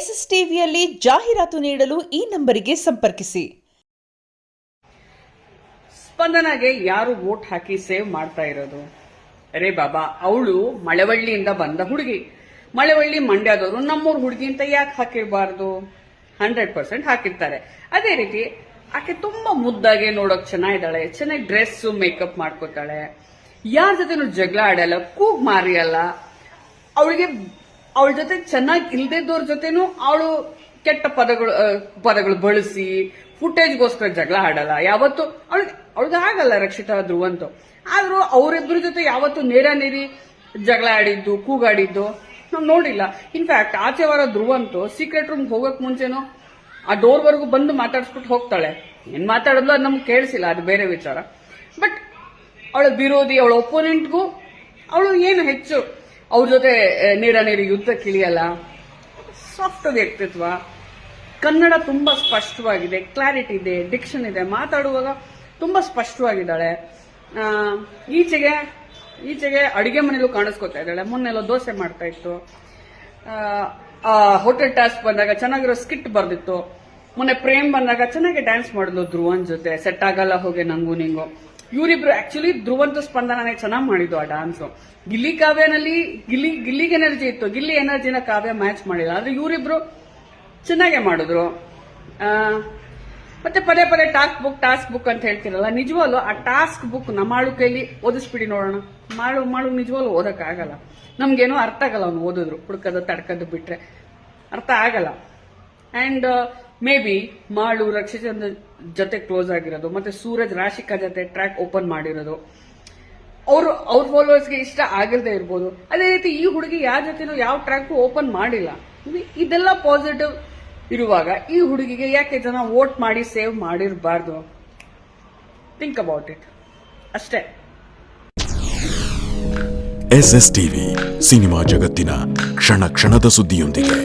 S S ಟಿವಿಯಲ್ಲಿ ಜಾಹೀರಾತು ನೀಡಲು ಈ ನಂಬರಿಗೆ ಸಂಪರ್ಕಿಸಿ. ಸ್ಪಂದನಗೆ ಯಾರು ವೋಟ್ ಹಾಕಿ ಸೇವ್ ಮಾಡ್ತಾ ಇರೋದು? ಅರೇ ಬಾಬಾ, ಅವಳು ಮಳವಳ್ಳಿಯಿಂದ ಬಂದ ಹುಡುಗಿ. ಮಳವಳ್ಳಿ ಮಂಡ್ಯದವರು ನಮ್ಮೂರ್ ಹುಡುಗಿ ಅಂತ ಯಾಕೆ ಹಾಕಿರಬಾರ್ದು? 100% ಹಾಕಿರ್ತಾರೆ. ಅದೇ ರೀತಿ ಆಕೆ ತುಂಬಾ ಮುದ್ದಾಗೆ ನೋಡೋಕ್ ಚೆನ್ನಾಗಿದ್ದಾಳೆ, ಚೆನ್ನಾಗಿ ಡ್ರೆಸ್ ಮೇಕಪ್ ಮಾಡ್ಕೋತಾಳೆ, ಯಾರ ಜೊತೆನೂ ಜಗಳ ಆಡಲ್ಲ, ಕೂಗ್ ಮಾರಿಯಲ್ಲ. ಅವಳಿಗೆ ಅವಳ ಜೊತೆ ಚೆನ್ನಾಗಿ ಇಲ್ದಿದ್ದವ್ರ ಜೊತೆನೂ ಅವಳು ಕೆಟ್ಟ ಪದಗಳು ಬಳಸಿ ಫುಟೇಜ್ಗೋಸ್ಕರ ಜಗಳ ಆಡಲ್ಲ. ಯಾವತ್ತು ಅವಳಿಗೆ ಆಗಲ್ಲ ರಕ್ಷಿತಾ ಧ್ರುವಂತು. ಆದ್ರೂ ಅವರಿಬ್ಬರ ಜೊತೆ ಯಾವತ್ತು ನೇರ ನೇರಿ ಜಗಳ ಆಡಿದ್ದು, ಕೂಗಾಡಿದ್ದು ನಾವು ನೋಡಿಲ್ಲ. ಇನ್ಫ್ಯಾಕ್ಟ್ ಆಚೆ ವಾರ ಧ್ರುವಂತು ಸೀಕ್ರೆಟ್ ರೂಮ್ ಹೋಗಕ್ ಮುಂಚೆನೂ ಆ ಡೋರ್ ವರೆಗೂ ಬಂದು ಮಾತಾಡ್ಸ್ಬಿಟ್ಟು ಹೋಗ್ತಾಳೆ. ಏನ್ ಮಾತಾಡಿದ್ಲು ಅದು ನಮ್ಗೆ ಕೇಳಿಸಿಲ್ಲ, ಅದು ಬೇರೆ ವಿಚಾರ. ಬಟ್ ಅವಳ ವಿರೋಧಿ, ಅವಳ ಒಪೋನೆಂಟ್ಗೂ ಅವಳು ಏನು ಹೆಚ್ಚು ಅವ್ರ ಜೊತೆ ನೇರ ನೇರಿ ಯುದ್ಧಕ್ಕಿಳಿಯಲ್ಲ. ಸಾಫ್ಟ್ ವ್ಯಕ್ತಿತ್ವ, ಕನ್ನಡ ತುಂಬಾ ಸ್ಪಷ್ಟವಾಗಿದೆ, ಕ್ಲಾರಿಟಿ ಇದೆ, ಡಿಕ್ಷನ್ ಇದೆ, ಮಾತಾಡುವಾಗ ತುಂಬಾ ಸ್ಪಷ್ಟವಾಗಿದ್ದಾಳೆ. ಈಚೆಗೆ ಅಡಿಗೆ ಮನೆಯಲ್ಲೂ ಕಾಣಿಸ್ಕೊತಾ ಇದ್ದಾಳೆ. ಮೊನ್ನೆಲ್ಲ ದೋಸೆ ಮಾಡ್ತಾ ಇತ್ತು. ಹೋಟೆಲ್ ಟಾಸ್ಕ್ ಬಂದಾಗ ಚೆನ್ನಾಗಿರೋ ಸ್ಕಿಟ್ ಬರ್ದಿತ್ತು. ಮೊನ್ನೆ ಪ್ರೇಮ್ ಬಂದಾಗ ಚೆನ್ನಾಗಿ ಡ್ಯಾನ್ಸ್ ಮಾಡಿದ್ಲು ಧ್ರುವನ್ ಜೊತೆ. ಸೆಟ್ ಆಗಲ್ಲ ಹೋಗಿ ನಂಗೂ ನಿಂಗು. ಇವರಿಬ್ರು ಆಕ್ಚುಲಿ ಧ್ರುವಂತ ಸ್ಪಂದನನೇ ಚೆನ್ನಾಗಿ ಮಾಡಿದ್ದು ಆ ಡಾನ್ಸ್. ಗಿಲ್ಲಿ ಕಾವ್ಯನಲ್ಲಿ ಗಿಲ್ಲಿಗೆ ಎನರ್ಜಿ ಇತ್ತು, ಗಿಲ್ಲಿ ಎನರ್ಜಿನ ಕಾವ್ಯ ಮ್ಯಾಚ್ ಮಾಡಿಲ್ಲ. ಆದ್ರೆ ಇವರಿಬ್ರು ಚೆನ್ನಾಗೇ ಮಾಡಿದ್ರು. ಮತ್ತೆ ಪದೇ ಪದೇ ಟಾಸ್ಕ್ ಬುಕ್ ಅಂತ ಹೇಳ್ತಿರಲ್ಲ, ನಿಜವಾಗ್ಲು ಆ ಟಾಸ್ಕ್ ಬುಕ್ ಮಾಳು ಕೈಲಿ ಓದಿಸ್ಬಿಡಿ ನೋಡೋಣ. ಮಾಳು ನಿಜವಾಗ್ಲು ಓದಕ್ಕಾಗಲ್ಲ. ನಮ್ಗೇನೋ ಅರ್ಥ ಆಗಲ್ಲ ಅವ್ನು ಓದಿದ್ರು, ಹುಡ್ಕದು ತಡ್ಕದು ಬಿಟ್ರೆ ಅರ್ಥ ಆಗಲ್ಲ. ಅಂಡ್ ಮೇ ಬಿ ಮಾಳು ರಕ್ಷಿತನ ಜೊತೆ ಕ್ಲೋಸ್ ಆಗಿರೋದು, ಮತ್ತೆ ಸೂರಜ್ ರಾಶಿಕಾ ಜೊತೆ ಟ್ರ್ಯಾಕ್ ಓಪನ್ ಮಾಡಿರೋದು ಅವ್ರ ಫಾಲೋವರ್ಸ್ಗೆ ಇಷ್ಟ ಆಗಿರದೇ ಇರ್ಬೋದು. ಅದೇ ರೀತಿ ಈ ಹುಡುಗಿ ಯಾರ ಜೊತೆನೂ ಯಾವ ಟ್ರ್ಯಾಕ್ ಓಪನ್ ಮಾಡಿಲ್ಲ. ಇದೆಲ್ಲ ಪಾಸಿಟಿವ್ ಇರುವಾಗ ಈ ಹುಡುಗಿಗೆ ಯಾಕೆ ಜನ ವೋಟ್ ಮಾಡಿ ಸೇವ್ ಮಾಡಿರಬಾರ್ದು? ಥಿಂಕ್ ಅಬೌಟ್ ಇಟ್ ಅಷ್ಟೇ. ಎಸ್ಎಸ್ ಟಿವಿ, ಸಿನಿಮಾ ಜಗತ್ತಿನ ಕ್ಷಣ ಕ್ಷಣದ ಸುದ್ದಿಯೊಂದಿಗೆ.